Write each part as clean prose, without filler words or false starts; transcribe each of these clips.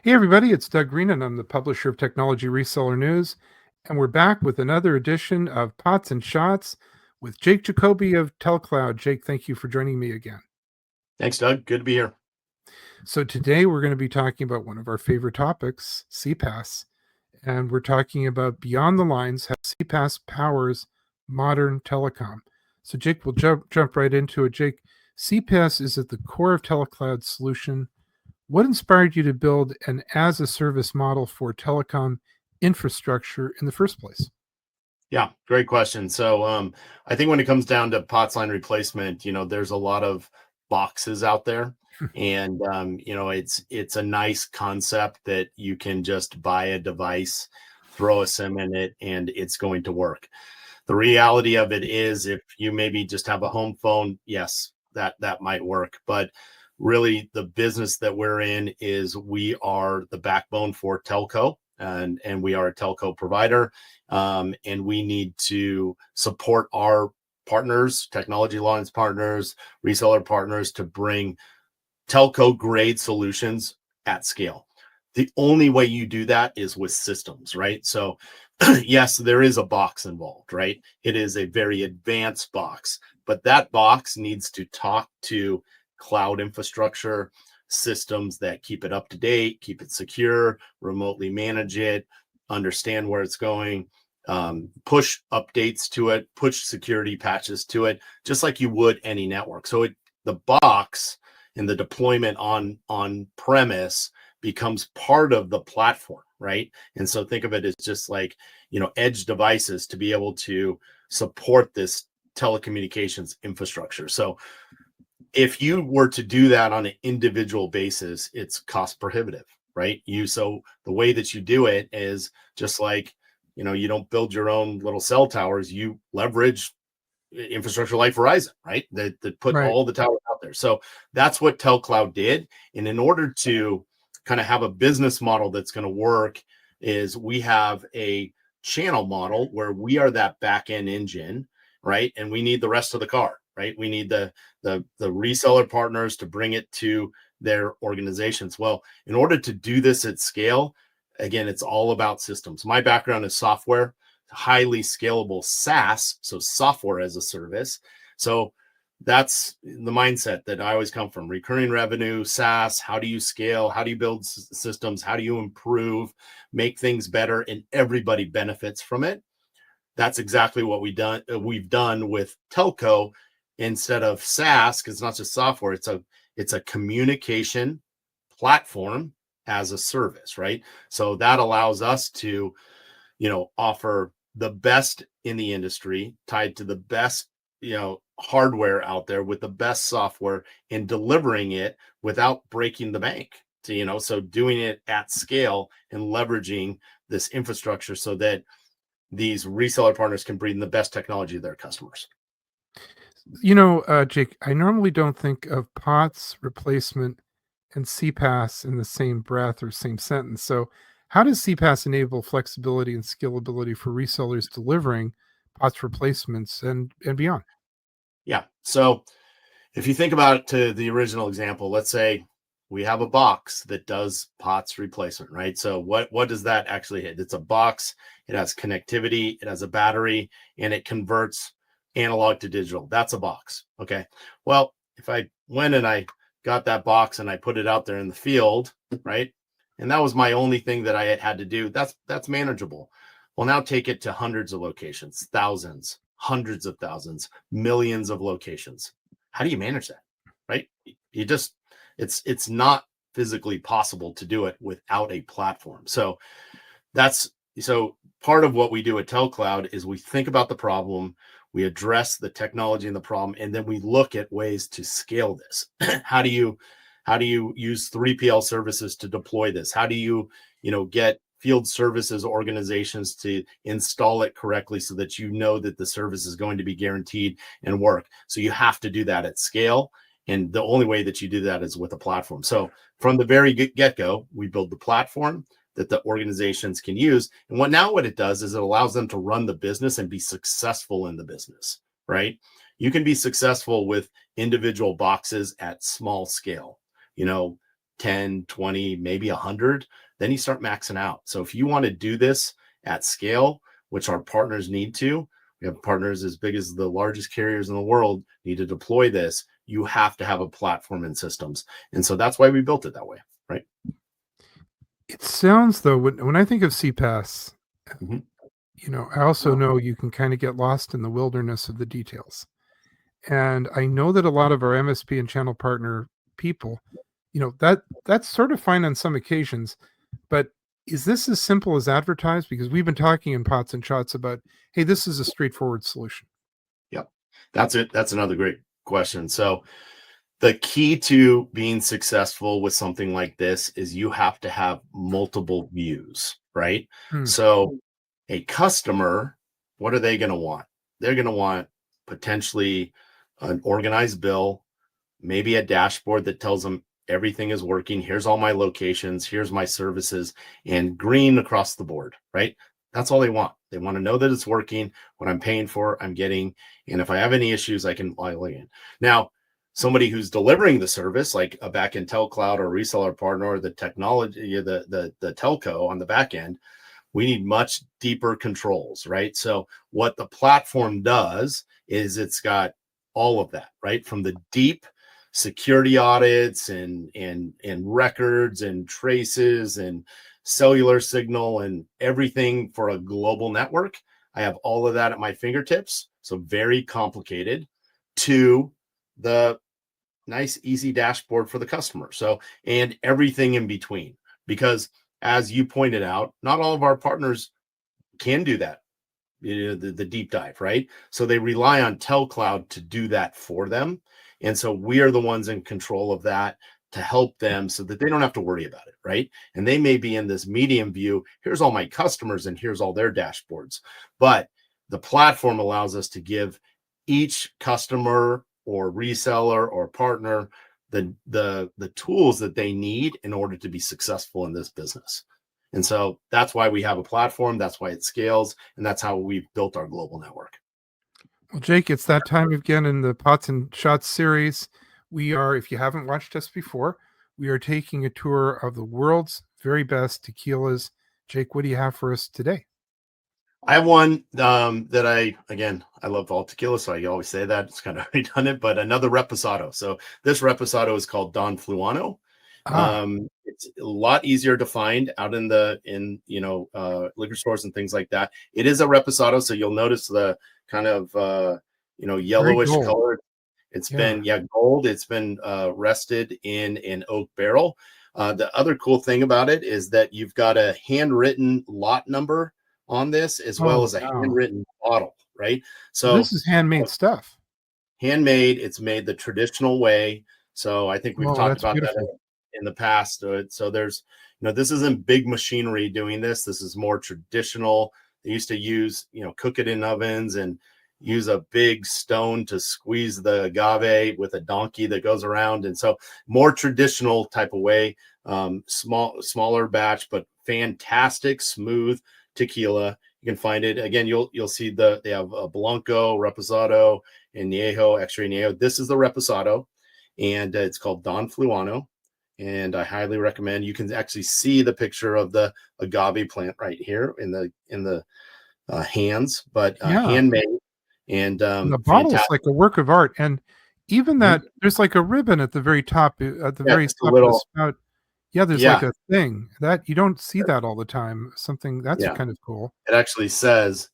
Hey, everybody, it's Doug Green, and I'm the publisher of Technology Reseller News. And we're back with another edition of Pots and Shots with Jake Jacoby of TELCLOUD. Jake, thank you for joining me again. Thanks, Doug. Good to be here. So, today we're going to be talking about one of our favorite topics, CPaaS. And we're talking about Beyond the Lines, how CPaaS powers modern telecom. So, Jake, we'll jump right into it. Jake, CPaaS is at the core of TELCLOUD's solution. What inspired you to build an as a service model for telecom infrastructure in the first place? Yeah, great question. So I think when it comes down to POTS line replacement, there's a lot of boxes out there. And it's a nice concept that you can just buy a device, throw a SIM in it, and it's going to work. The reality of it is if you maybe just have a home phone, yes, that might work. But really the business that we're in is we are the backbone for telco, and we are a telco provider, and we need to support our partners, technology alliance partners, reseller partners, to bring telco grade solutions at scale. The only way you do that is with systems, right? So yes, there is a box involved, right? It is a very advanced box, but that box needs to talk to cloud infrastructure, systems that keep it up to date, keep it secure, remotely manage it, understand where it's going, push updates to it, push security patches to it, just like you would any network. So the box and the deployment on premise becomes part of the platform, right? And so think of it as just like, edge devices to be able to support this telecommunications infrastructure. So if you were to do that on an individual basis, it's cost prohibitive, right? So the way that you do it is just like, you don't build your own little cell towers, you leverage infrastructure like Verizon, right? That put Right. all the towers out there. So that's what TELCLOUD did. And in order to kind of have a business model that's going to work, is we have a channel model where we are that back end engine, right? And we need the rest of the car, right? We need the reseller partners to bring it to their organizations. Well, in order to do this at scale, again, it's all about systems. My background is software, highly scalable SaaS, so software as a service. So that's the mindset that I always come from: recurring revenue, SaaS. How do you scale? How do you build systems? How do you improve, make things better, and everybody benefits from it? That's exactly what we've done with telco. Instead of SaaS, because it's not just software, it's a communication platform as a service, right? So that allows us to offer the best in the industry, tied to the best hardware out there with the best software, and delivering it without breaking the bank. So doing it at scale and leveraging this infrastructure so that these reseller partners can bring the best technology to their customers. Jake, I normally don't think of POTS replacement and CPaaS in the same breath or same sentence. So, how does CPaaS enable flexibility and scalability for resellers delivering POTS replacements and beyond? Yeah. So if you think about it to the original example, let's say we have a box that does POTS replacement, right? So what does that actually hit? It's a box. It has connectivity. It has a battery, and it converts analog to digital. That's a box. Okay. Well, if I went and I got that box and I put it out there in the field, right? And that was my only thing that I had to do. That's manageable. Well, now take it to hundreds of locations, thousands, hundreds of thousands, millions of locations. How do you manage that? Right? You just it's not physically possible to do it without a platform. So part of what we do at TELCLOUD is we think about the problem, we address the technology and the problem, and then we look at ways to scale this. how do you use 3PL services to deploy this? How do you get field services organizations to install it correctly so that that the service is going to be guaranteed and work? So you have to do that at scale. And the only way that you do that is with a platform. So from the very get-go, we build the platform that the organizations can use. And what it does is it allows them to run the business and be successful in the business, right? You can be successful with individual boxes at small scale. 10, 20, maybe 100, then you start maxing out. So if you want to do this at scale, which our partners need to, we have partners as big as the largest carriers in the world need to deploy this, you have to have a platform and systems. And so that's why we built it that way, right? It sounds though, when I think of CPaaS, Mhm. I also know you can kind of get lost in the wilderness of the details. And I know that a lot of our MSP and channel partner people, that's sort of fine on some occasions, but is this as simple as advertised? Because we've been talking in pots and shots about, hey, this is a straightforward solution. Yep. That's it. That's another great question. So the key to being successful with something like this is you have to have multiple views, right? Hmm. So a customer, what are they going to want? They're going to want potentially an organized bill, maybe a dashboard that tells them everything is working. Here's all my locations, here's my services, and green across the board, right? That's all they want. They want to know that it's working, what I'm paying for, I'm getting, and if I have any issues, I can log in. Now, somebody who's delivering the service, like a back-end TELCLOUD or reseller partner or the technology, the telco on the back end, we need much deeper controls, right? So what the platform does is it's got all of that, right? From the deep security audits and records and traces and cellular signal and everything for a global network. I have all of that at my fingertips. So very complicated, to the nice, easy dashboard for the customer. So, and everything in between, because as you pointed out, not all of our partners can do that, the deep dive, right? So they rely on TELCLOUD to do that for them. And so we are the ones in control of that to help them so that they don't have to worry about it, right? And they may be in this medium view, here's all my customers and here's all their dashboards. But the platform allows us to give each customer or reseller or partner the tools that they need in order to be successful in this business. And so that's why we have a platform, that's why it scales, and that's how we've built our global network. Well, Jake, it's that time again in the Pots and Shots series. We are, if you haven't watched us before, we are taking a tour of the world's very best tequilas. Jake, what do you have for us today? I have one that I love all tequila, so I always say that. It's kind of redundant, but another Reposado. So this Reposado is called Don Fluano. Ah, It's a lot easier to find out in liquor stores and things like that. It is a Reposado, so you'll notice the kind of very yellowish gold. color. It's Yeah. been gold. It's been rested in an oak barrel. The other cool thing about it is that you've got a handwritten lot number on this, as well Oh, as a wow. handwritten bottle, right? So this So is handmade stuff. handmade, it's made the traditional way. So I think we've Oh, talked that's about that beautiful. in the past. So there's, this isn't big machinery doing this. This is more traditional. They used to use, cook it in ovens and use a big stone to squeeze the agave with a donkey that goes around. And so more traditional type of way, smaller batch, but fantastic, smooth tequila. You can find it again. You'll see they have a Blanco, Reposado, and Añejo, X-ray Añejo. This is the Reposado, and it's called Don Fluano. And I highly recommend. You can actually see the picture of the agave plant right here in the hands, but Yeah. handmade and And the bottle's fantastic. like a work of art. And even that, Mhm. there's like a ribbon at the very top, at the Yeah, very just a top of the little. spout. Yeah, there's like Yeah, a thing that you don't see that all the time. Something that's yeah. kind of cool. It actually says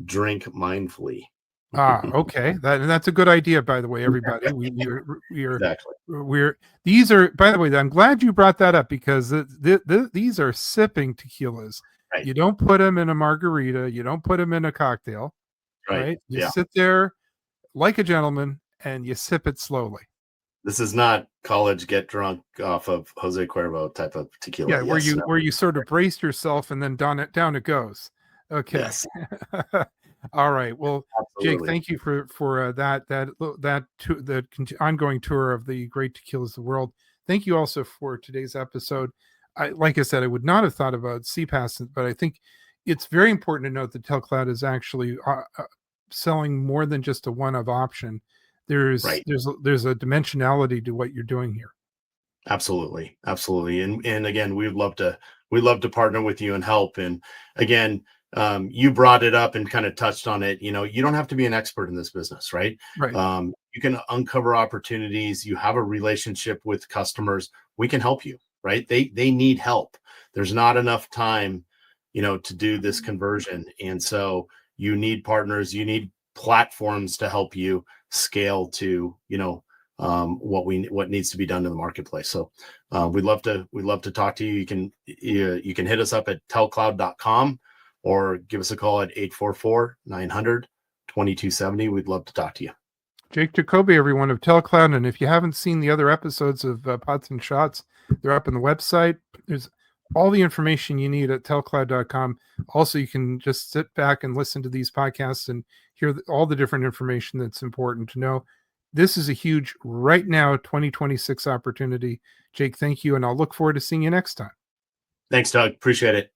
"drink mindfully." Ah, okay. That's a good idea, by the way, everybody. Exactly. We're these are, by the way, I'm glad you brought that up because these are sipping tequilas. Right. You don't put them in a margarita. You don't put them in a cocktail, Right. right? You Yeah. sit there like a gentleman and you sip it slowly. This is not college get drunk off of Jose Cuervo type of tequila. Yeah, Yes. No. where you sort of brace yourself and then down it goes. Okay. Yes. All right. Well, Jake, Absolutely. thank you for ongoing tour of the great tequilas of the world. Thank you also for today's episode. Like I said, I would not have thought about CPaaS, but I think it's very important to note that TELCLOUD is actually selling more than just a one-of option. Right. There's a dimensionality to what you're doing here. Absolutely, absolutely. And again, we'd love to partner with you and help. And again, you brought it up and kind of touched on it. You know, you don't have to be an expert in this business, right? Right. You can uncover opportunities. You have a relationship with customers. We can help you, right? They need help. There's not enough time, you know, to do this conversion, and so you need partners. You need platforms to help you scale to, you know, what needs to be done in the marketplace. So we'd love to talk to you. You can hit us up at telcloud.com or give us a call at 844-900-2270. We'd love to talk to you. Jake Jacoby, everyone of TELCLOUD, and if you haven't seen the other episodes of Pots and Shots, they're up on the website. There's all the information you need at telcloud.com. Also, you can just sit back and listen to these podcasts and hear all the different information that's important to know. This is a huge, right now, 2026 opportunity. Jake, thank you, and I'll look forward to seeing you next time. Thanks, Doug. Appreciate it.